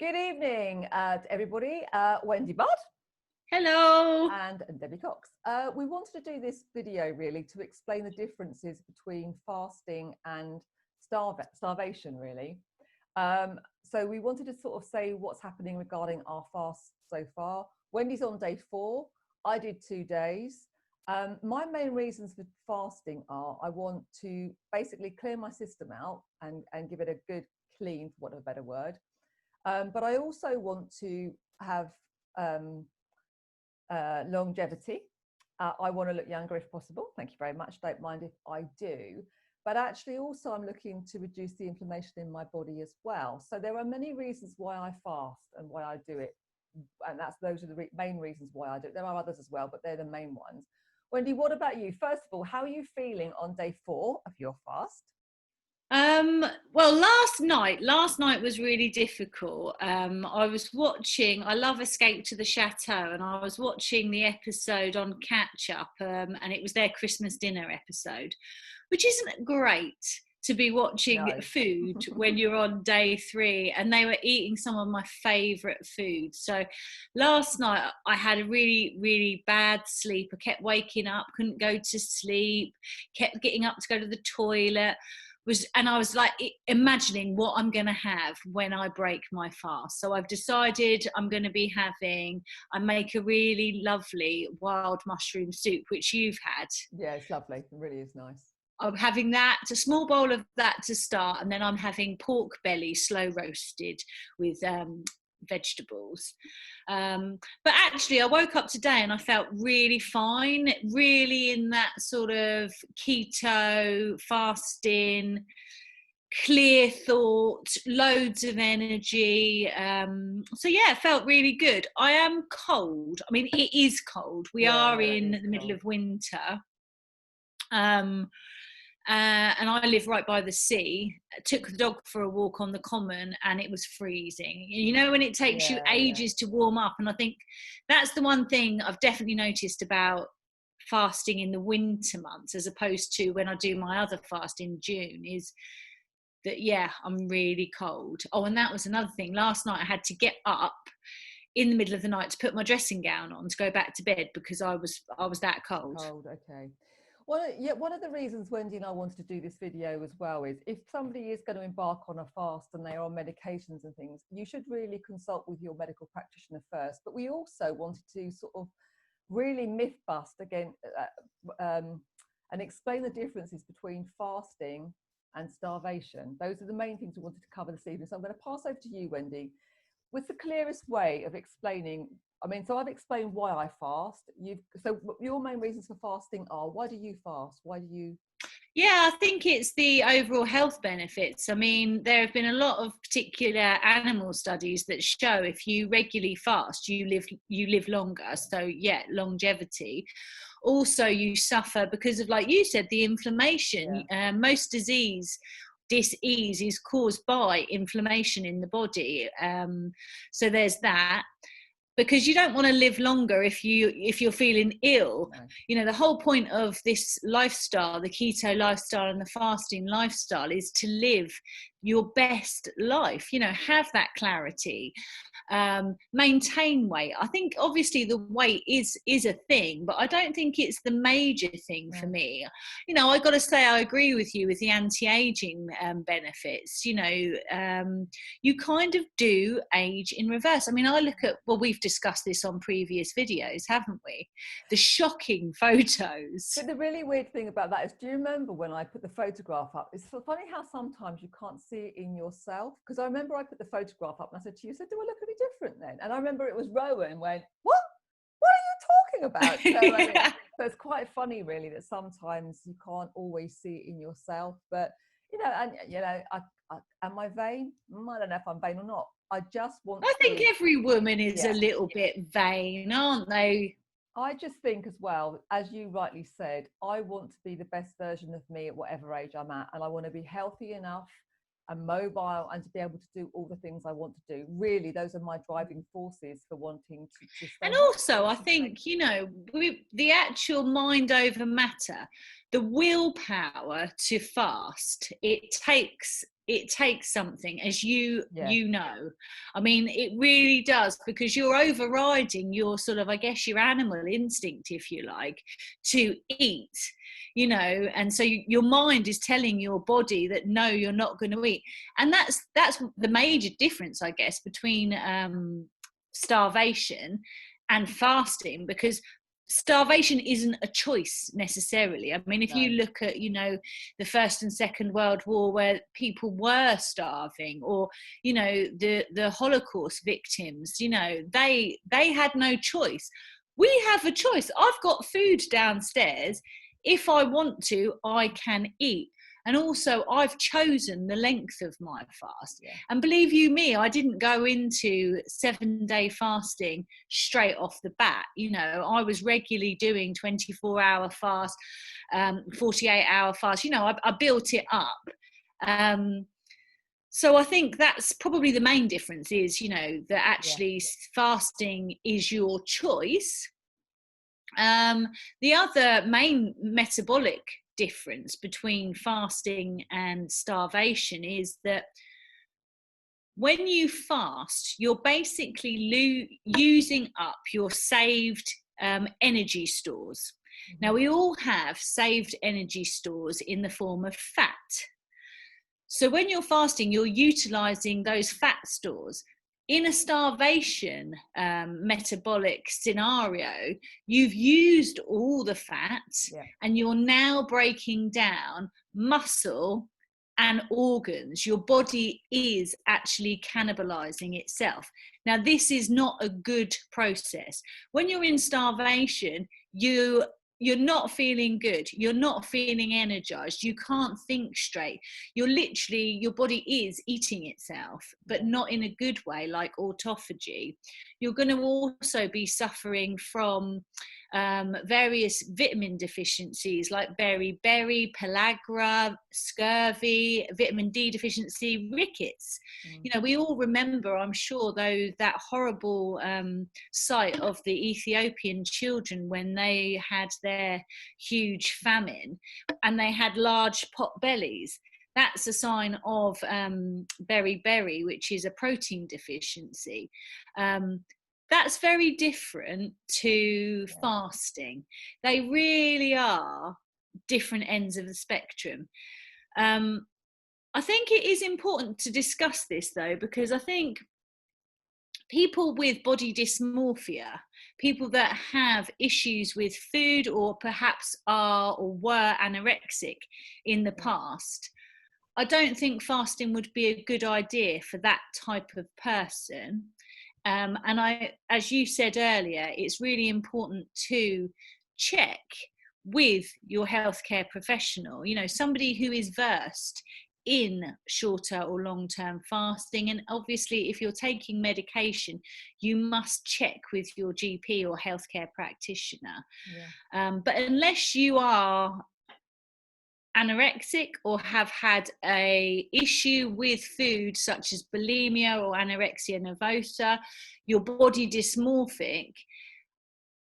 Good evening to everybody. Wendy Budd. Hello. And Debbie Cox. We wanted to do this video really to explain the differences between fasting and starvation really. So we wanted to sort of say what's happening regarding our fast so far. Wendy's on day 4. I did 2 days. My main reasons for fasting are I want to basically clear my system out and give it a good clean, for want of a better word. But I also want to have longevity. I want to look younger if possible. Thank you very much. Don't mind if I do. But actually also I'm looking to reduce the inflammation in my body as well. So there are many reasons why I fast and why I do it. And those are the main reasons why I do it. There are others as well, but they're the main ones. Wendy, what about you? First of all, how are you feeling on day 4 of your fast? Well, last night was really difficult. I was watching, I love Escape to the Chateau, and I was watching the episode on Catch Up, and it was their Christmas dinner episode, which isn't great to be watching food when you're on day 3, and they were eating some of my favourite food. So last night I had a really, really bad sleep. I kept waking up, couldn't go to sleep, kept getting up to go to the toilet. And I was like imagining what I'm going to have when I break my fast. So I've decided I'm going to be I make a really lovely wild mushroom soup, which you've had. Yeah, it's lovely. It really is nice. I'm having that, a small bowl of that to start, and then I'm having pork belly slow roasted with vegetables. But actually I woke up today and I felt really fine, really in that sort of keto, fasting, clear thought, loads of energy. So yeah, it felt really good. I am cold. I mean, it is cold. We are in the middle of winter. And I live right by the sea. I took the dog for a walk on the common and it was freezing. You know, when it takes you ages to warm up. And I think that's the one thing I've definitely noticed about fasting in the winter months as opposed to when I do my other fast in June is that, yeah, I'm really cold. Oh, and that was another thing. Last night I had to get up in the middle of the night to put my dressing gown on to go back to bed because I was that cold. Okay. Well, yeah, one of the reasons Wendy and I wanted to do this video as well is if somebody is going to embark on a fast and they are on medications and things, you should really consult with your medical practitioner first. But we also wanted to sort of really myth bust again and explain the differences between fasting and starvation. Those are the main things we wanted to cover this evening. So I'm going to pass over to you, Wendy, with the clearest way of explaining. I mean, so I've explained why I fast. So your main reasons for fasting are, why do you fast? Why do you? Yeah, I think it's the overall health benefits. I mean, there have been a lot of particular animal studies that show if you regularly fast, you live longer. So yeah, longevity. Also, you suffer because of, like you said, the inflammation. Most disease is caused by inflammation in the body. So there's that. Because you don't want to live longer if you're feeling ill. No. You know, the whole point of this lifestyle, the keto lifestyle and the fasting lifestyle, is to live your best life, you know, have that clarity, maintain weight. I think obviously the weight is a thing, but I don't think it's the major thing for me. You know, I got to say I agree with you with the anti-aging benefits. You know, you kind of do age in reverse. I mean, I look at, well, we've discussed this on previous videos, haven't we? The shocking photos. But the really weird thing about that is, do you remember when I put the photograph up? It's funny how sometimes you can't see it in yourself, because I remember I put the photograph up and I said to you, so do I look any different then? And I remember it was Rowan went, what are you talking about? So, so it's quite funny really that sometimes you can't always see it in yourself. But you know, and you know, am I vain? I don't know if I'm vain or not. I just want I think every woman is a little bit vain, aren't they? I just think as well, as you rightly said, I want to be the best version of me at whatever age I'm at, and I want to be healthy enough and mobile and to be able to do all the things I want to do. Really, those are my driving forces for wanting to stay and also I think, you know, the actual mind over matter, the willpower to fast, it takes it takes something, as you know. I mean, it really does, because you're overriding your sort of, I guess, your animal instinct, if you like, to eat, you know, and so your mind is telling your body that no, you're not going to eat. And that's the major difference, I guess, between starvation and fasting, because starvation isn't a choice necessarily. I mean, if you look at, you know, the First and Second World War, where people were starving, or, you know, the Holocaust victims, you know, they had no choice. We have a choice. I've got food downstairs. If I want to, I can eat. And also, I've chosen the length of my fast. Yeah. And believe you me, I didn't go into 7-day fasting straight off the bat. You know, I was regularly doing 24-hour fast, 48-hour fast. You know, I built it up. So I think that's probably the main difference is, you know, that actually fasting is your choice. The other main metabolic difference between fasting and starvation is that when you fast, you're basically using up your saved energy stores. Now, we all have saved energy stores in the form of fat. So when you're fasting, you're utilizing those fat stores. In a starvation metabolic scenario, you've used all the fat, and you're now breaking down muscle and organs. Your body is actually cannibalizing itself. Now, this is not a good process. When you're in starvation, you're not feeling good, you're not feeling energized, you can't think straight, you're literally, your body is eating itself, but not in a good way, like autophagy. You're going to also be suffering from various vitamin deficiencies like beriberi, pellagra, scurvy, vitamin D deficiency, rickets. You know, we all remember, I'm sure, though, that horrible sight of the Ethiopian children when they had their huge famine and they had large pot bellies. That's a sign of beriberi, which is a protein deficiency. That's very different to fasting. They really are different ends of the spectrum. I think it is important to discuss this, though, because I think people with body dysmorphia, people that have issues with food or perhaps are or were anorexic in the past, I don't think fasting would be a good idea for that type of person. And as you said earlier, it's really important to check with your healthcare professional, you know, somebody who is versed in shorter or long-term fasting. And obviously, if you're taking medication, you must check with your GP or healthcare practitioner. But unless you are anorexic or have had a issue with food such as bulimia or anorexia nervosa, your body dysmorphic,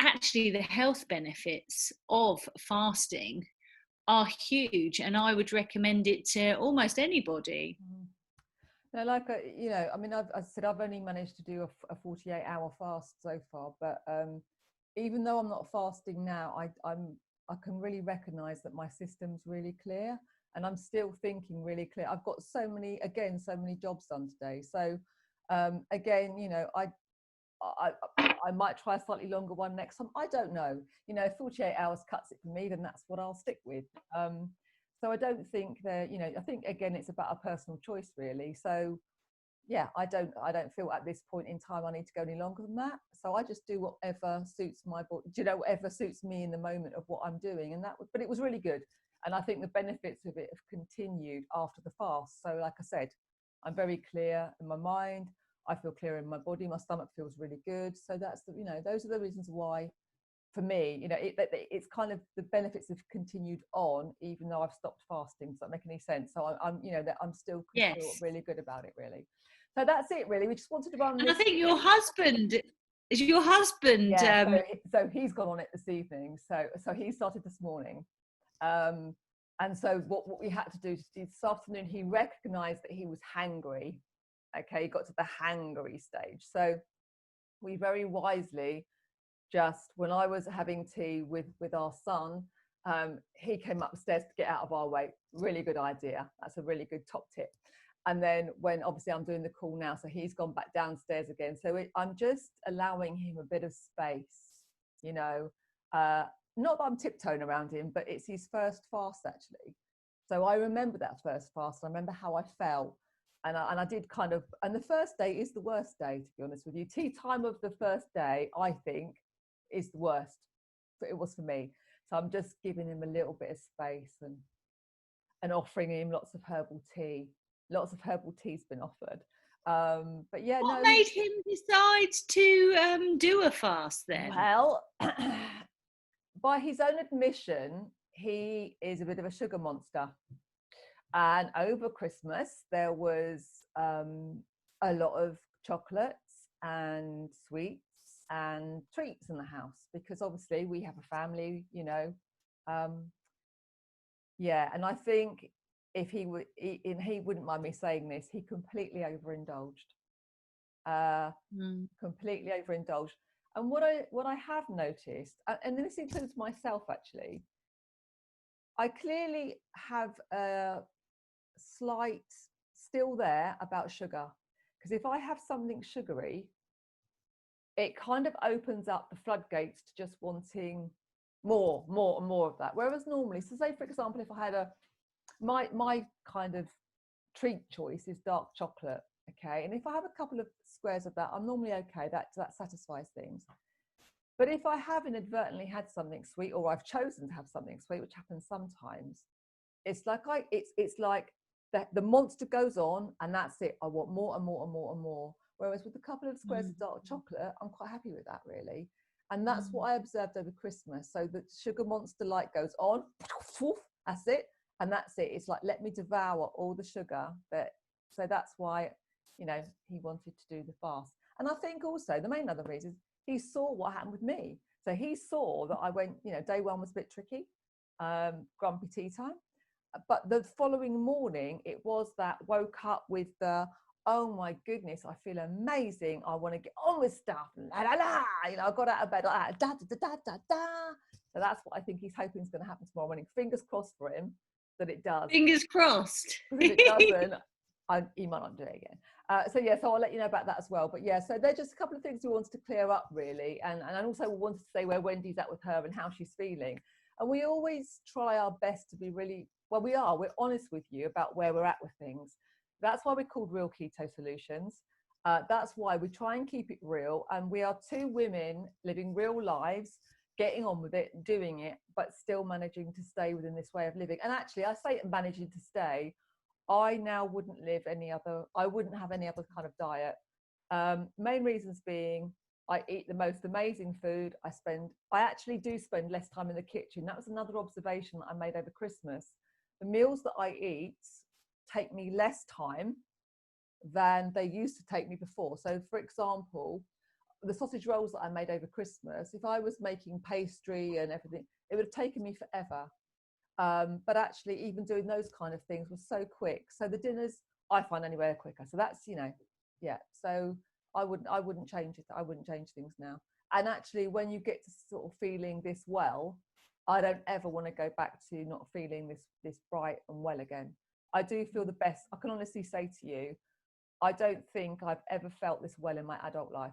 actually the health benefits of fasting are huge, and I would recommend it to almost anybody. No, like, you know, I mean, I said I've only managed to do a 48-hour fast so far, but even though I'm not fasting now, I can really recognize that my system's really clear, and I'm still thinking really clear. I've got so many jobs done today. So again, you know, I might try a slightly longer one next time. I don't know. You know, if 48 hours cuts it for me, then that's what I'll stick with. So I don't think you know, I think again, it's about a personal choice really. So yeah, I don't feel at this point in time I need to go any longer than that. So I just do whatever suits my body, you know, whatever suits me in the moment of what I'm doing. And but it was really good. And I think the benefits of it have continued after the fast. So like I said, I'm very clear in my mind. I feel clear in my body. My stomach feels really good. So that's you know, those are the reasons why, for me, you know, it's kind of the benefits have continued on, even though I've stopped fasting. Does that make any sense? So I'm you know, that I'm still feel really good about it, really. So that's it, really. We just wanted to run. And I think your husband. Yeah, so he's gone on it this evening. So he started this morning. And so what we had to do this afternoon, he recognized that he was hangry. Okay, he got to the hangry stage. So we very wisely, just when I was having tea with our son, he came upstairs to get out of our way. Really good idea. That's a really good top tip. And then when obviously I'm doing the call now, so he's gone back downstairs again. So I'm just allowing him a bit of space, you know, not that I'm tiptoeing around him, but it's his first fast actually. So I remember that first fast. I remember how I felt. And I did kind of, and the first day is the worst day, to be honest with you. Tea time of the first day, I think, is the worst. But it was for me. So I'm just giving him a little bit of space and offering him lots of herbal tea. Lots of herbal tea's been offered. But yeah, what made him decide to do a fast then? Well, by his own admission, he is a bit of a sugar monster. And over Christmas, there was a lot of chocolates and sweets and treats in the house, because obviously we have a family, you know. Yeah, and I think if he wouldn't mind me saying this, he completely overindulged. Completely overindulged. And what I have noticed, and this includes myself actually, I clearly have a slight still there about sugar, because if I have something sugary, it kind of opens up the floodgates to just wanting more and more of that. Whereas normally, so say for example, if I had my kind of treat choice is dark chocolate, okay, and if I have a couple of squares of that, I'm normally okay. That satisfies things. But if I have inadvertently had something sweet, or I've chosen to have something sweet, which happens sometimes, it's like it's like the monster goes on, and that's it. I want more and more and more and more. Whereas with a couple of squares of dark chocolate, I'm quite happy with that, really. And that's what I observed over Christmas. So the sugar monster light goes on, that's it, and that's it. It's like, let me devour all the sugar. So that's why, you know, he wanted to do the fast. And I think also the main other reason is he saw what happened with me. So he saw that I went, you know, day one was a bit tricky, grumpy tea time. But the following morning, it was that woke up with the, oh my goodness, I feel amazing. I want to get on with stuff. La, la, la. You know, I got out of bed like da, da, da, da, da. So that's what I think he's hoping is going to happen tomorrow morning. Fingers crossed for him that it does. Fingers crossed. Because if it doesn't, he might not do it again. So yeah, so I'll let you know about that as well. But yeah, so they're just a couple of things we wanted to clear up really. And also we wanted to say where Wendy's at with her and how she's feeling. And we always try our best to be really, well, we're honest with you about where we're at with things. That's why we're called Real Keto Solutions. That's why we try and keep it real. And we are two women living real lives, getting on with it, doing it, but still managing to stay within this way of living. And actually, I say managing to stay, I now wouldn't have any other kind of diet. Main reasons being, I eat the most amazing food. I actually do spend less time in the kitchen. That was another observation that I made over Christmas. The meals that I eat take me less time than they used to take me before. So for example, the sausage rolls that I made over Christmas, if I was making pastry and everything, it would have taken me forever. But actually even doing those kind of things was so quick. So the dinners, I find anywhere quicker. So that's, you know, yeah. So I wouldn't change it. I wouldn't change things now. And actually when you get to sort of feeling this well, I don't ever want to go back to not feeling this bright and well again. I do feel the best. I can honestly say to you, I don't think I've ever felt this well in my adult life.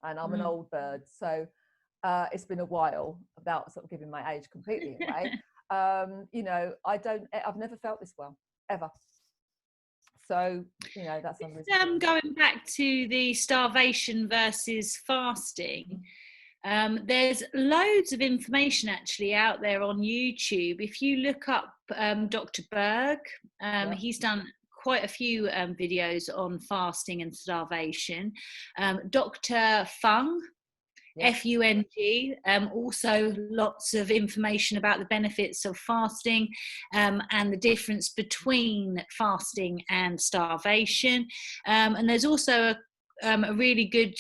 And I'm an old bird. So it's been a while, without sort of giving my age completely away. You know, I've never felt this well, ever. So, you know, that's something. Going back to the starvation versus fasting, there's loads of information actually out there on YouTube. If you look up Dr. Berg, he's done quite a few videos on fasting and starvation. Dr. Fung, F-U-N-G, also lots of information about the benefits of fasting and the difference between fasting and starvation. And there's also a really good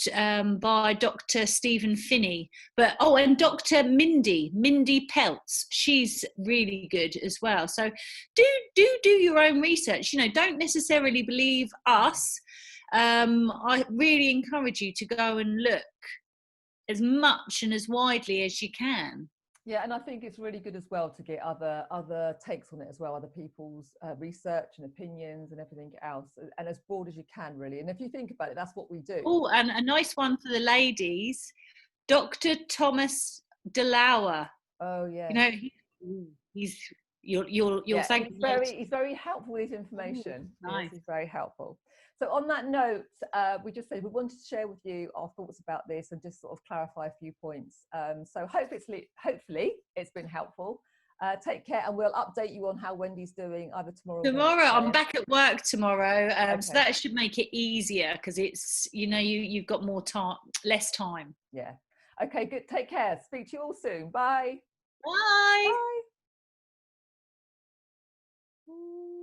by Dr. Steven Phinney, and Dr. Mindy Peltz. She's really good as well. So do your own research. You know, don't necessarily believe us. I really encourage you to go and look as much and as widely as you can. Yeah, and I think it's really good as well to get other takes on it as well, other people's research and opinions and everything else, and as broad as you can, really. And if you think about it, that's what we do. Oh, and a nice one for the ladies, Dr. Thomas DeLauer. Oh yeah. You know, you'll thank him. He's very helpful with his information. Ooh, nice. Yes, he's very helpful. So on that note, we just said we wanted to share with you our thoughts about this and just sort of clarify a few points. So hopefully it's been helpful. Take care, and we'll update you on how Wendy's doing either tomorrow. I'm back at work tomorrow, okay. So that should make it easier because it's, you know, you've got less time. Yeah. Okay, good. Take care. Speak to you all soon. Bye. Bye. Bye.